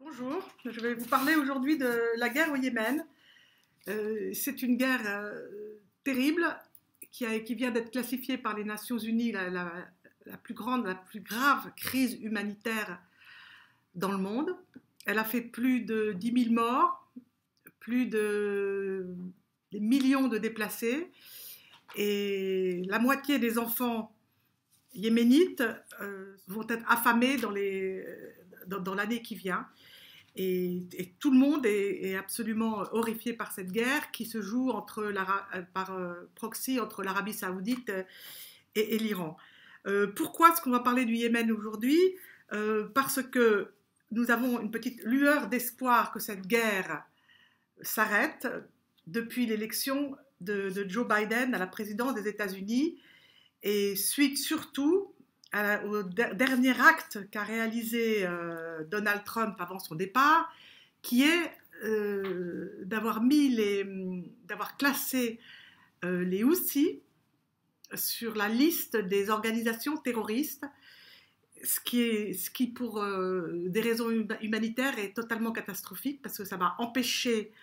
Bonjour, je vais vous parler aujourd'hui de la guerre au Yémen. C'est une guerre terrible qui vient d'être classifiée par les Nations Unies la plus grande, la plus grave crise humanitaire dans le monde. Elle a fait plus de 10 000 morts, plus de des millions de déplacés et la moitié des enfants yéménites vont être affamés dans l'année qui vient. Et tout le monde est absolument horrifié par cette guerre qui se joue par proxy entre l'Arabie Saoudite et l'Iran. Pourquoi est-ce qu'on va parler du Yémen aujourd'hui? Parce que nous avons une petite lueur d'espoir que cette guerre s'arrête depuis l'élection de Joe Biden à la présidence des États-Unis et suite surtout au dernier acte qu'a réalisé Donald Trump avant son départ, qui est d'avoir classé les Houthis sur la liste des organisations terroristes, ce qui pour des raisons humanitaires est totalement catastrophique parce que ça va empêcher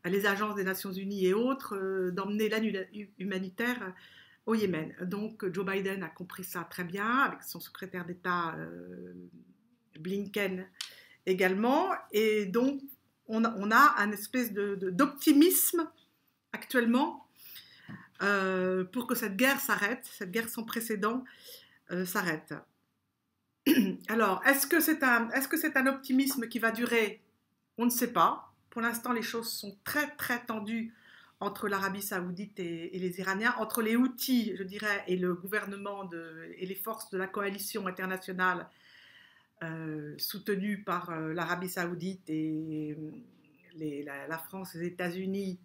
les agences des Nations Unies et autres d'emmener l'aide humanitaire au Yémen. Donc Joe Biden a compris ça très bien, avec son secrétaire d'État Blinken également, et donc on a un espèce d'optimisme actuellement pour que cette guerre s'arrête, cette guerre sans précédent s'arrête. Alors, est-ce que c'est un optimisme qui va durer? On ne sait pas. Pour l'instant, les choses sont très très tendues entre l'Arabie Saoudite et les Iraniens, entre les Houthis, je dirais, et le gouvernement et les forces de la coalition internationale soutenues par l'Arabie Saoudite et la France, les États-Unis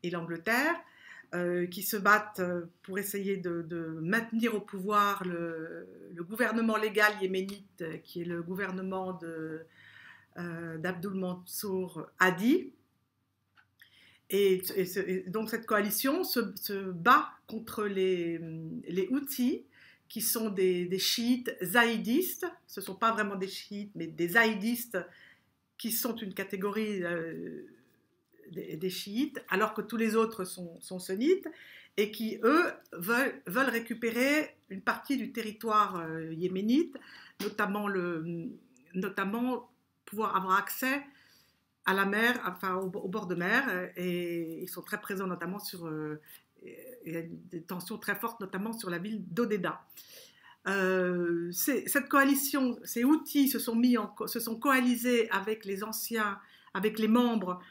et l'Angleterre, qui se battent pour essayer de maintenir au pouvoir le gouvernement légal yéménite, qui est le gouvernement d'Abdul Mansour Hadi. Et donc cette coalition se bat contre les Houthis, qui sont des chiites zaïdistes. Ce ne sont pas vraiment des chiites, mais des zaïdistes qui sont une catégorie des chiites, alors que tous les autres sont sunnites, et qui, eux, veulent récupérer une partie du territoire yéménite, notamment pouvoir avoir accès à la mer, enfin au bord de mer, et ils sont très présents notamment il y a des tensions très fortes notamment sur la ville d'Odéda. Cette coalition, ces Houthis se sont coalisés avec les membres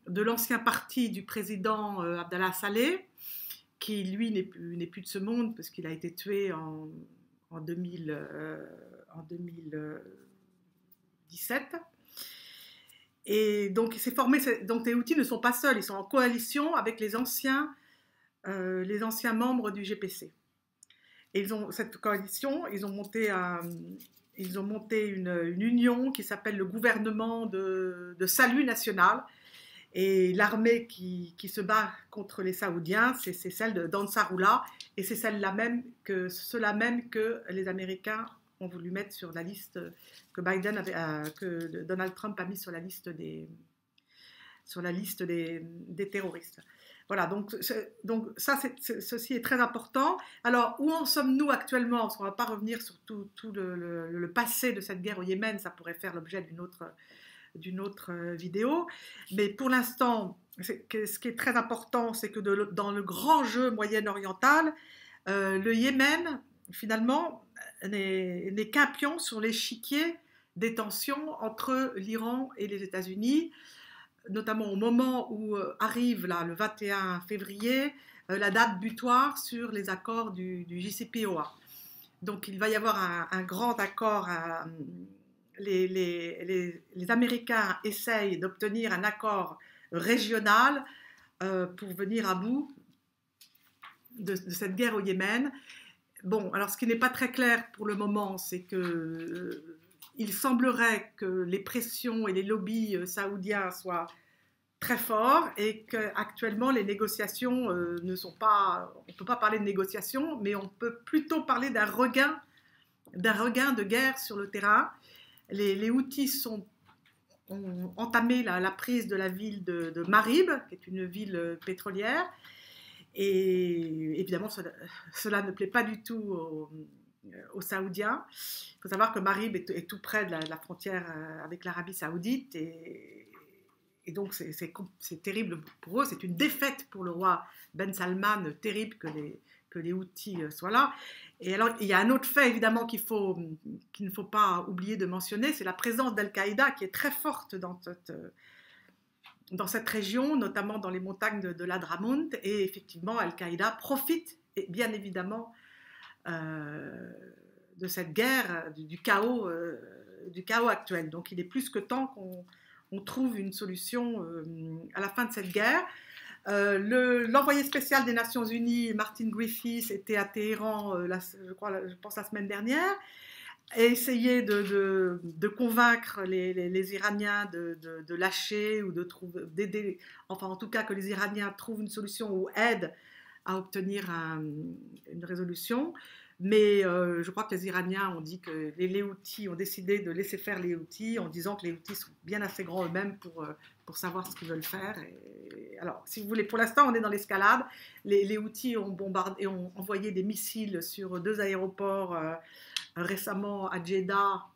de l'ancien parti du président Abdallah Saleh, qui lui n'est plus de ce monde parce qu'il a été tué en 2017. Et donc, donc les Houthis ne sont pas seuls, ils sont en coalition avec les anciens membres du GPC. Et cette coalition, ils ont monté une union qui s'appelle le gouvernement de salut national. Et l'armée qui se bat contre les Saoudiens, c'est celle d'Ansarullah, et c'est cela même que les Américains ont voulu mettre sur la liste que Donald Trump a mis sur la liste des terroristes. Voilà, donc ceci est très important. Alors, où en sommes-nous actuellement? Parce qu'on ne va pas revenir sur tout le passé de cette guerre au Yémen, ça pourrait faire l'objet d'une autre vidéo. Mais pour l'instant, ce qui est très important, c'est que dans le grand jeu moyen-oriental, le Yémen, finalement, n'est qu'un pion sur l'échiquier des tensions entre l'Iran et les États-Unis, notamment au moment où arrive là, le 21 février, la date butoir sur les accords du JCPOA. Donc il va y avoir un grand accord. Les Américains essayent d'obtenir un accord régional pour venir à bout de cette guerre au Yémen. Bon, alors ce qui n'est pas très clair pour le moment, c'est qu'il semblerait que les pressions et les lobbies saoudiens soient très forts et qu'actuellement les négociations ne sont pas... On ne peut pas parler de négociations, mais on peut plutôt parler d'un regain de guerre sur le terrain. Les Houthis ont entamé la prise de la ville de Marib, qui est une ville pétrolière. Et évidemment, cela ne plaît pas du tout aux Saoudiens. Il faut savoir que Marib est tout près de la frontière avec l'Arabie Saoudite. Et donc, c'est terrible pour eux. C'est une défaite pour le roi Ben Salman, terrible que les Houthis soient là. Et alors, il y a un autre fait, évidemment, qu'il ne faut pas oublier de mentionner, c'est la présence d'Al-Qaïda qui est très forte dans cette région, notamment dans les montagnes de l'Hadramout. Et effectivement, Al-Qaïda profite, bien évidemment, de cette guerre, du chaos actuel. Donc, il est plus que temps qu'on trouve une solution à la fin de cette guerre. L'envoyé spécial des Nations Unies, Martin Griffiths, était à Téhéran, je pense la semaine dernière, et essayer de convaincre les Iraniens de lâcher ou d'aider, enfin en tout cas que les Iraniens trouvent une solution ou aident à obtenir une résolution. Mais je crois que les Iraniens ont dit que les Houthis ont décidé de laisser faire les Houthis en disant que les Houthis sont bien assez grands eux-mêmes pour savoir ce qu'ils veulent faire. Alors, si vous voulez, pour l'instant, on est dans l'escalade. Les Houthis ont envoyé des missiles sur 2 aéroports récemment à Jeddah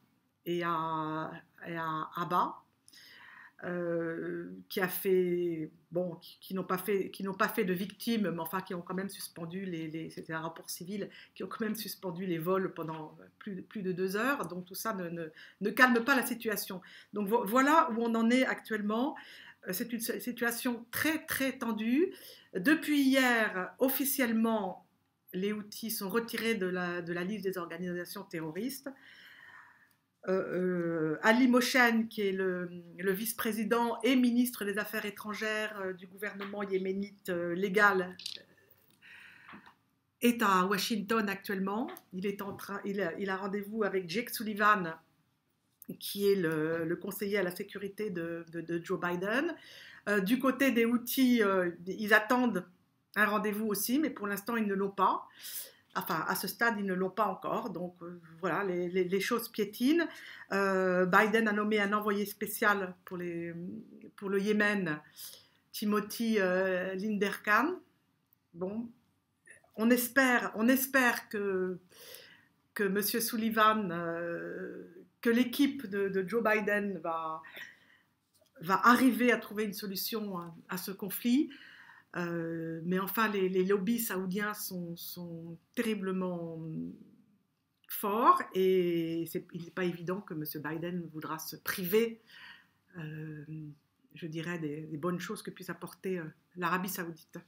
et à Abba. Qui n'ont pas fait de victimes, mais enfin qui ont quand même suspendu c'était un rapport civil, qui ont quand même suspendu les vols pendant plus de 2 heures. Donc tout ça ne calme pas la situation. Donc voilà où on en est actuellement. C'est une situation très très tendue. Depuis hier, officiellement, les Houthis sont retirés de la liste des organisations terroristes. Ali Mohsen, qui est le vice-président et ministre des Affaires étrangères du gouvernement yéménite légal, est à Washington actuellement. Il a rendez-vous avec Jake Sullivan, qui est le conseiller à la sécurité de Joe Biden. Du côté des Houthis, ils attendent un rendez-vous aussi, mais pour l'instant, ils ne l'ont pas. Enfin, à ce stade, ils ne l'ont pas encore. Donc, voilà, les choses piétinent. Biden a nommé un envoyé spécial pour le Yémen, Timothy Linderkhan. Bon, on espère que M. Sullivan, que l'équipe de Joe Biden va arriver à trouver une solution à ce conflit. Mais enfin, les lobbies saoudiens sont terriblement forts et il n'est pas évident que M. Biden voudra se priver, je dirais, des bonnes choses que puisse apporter l'Arabie saoudite.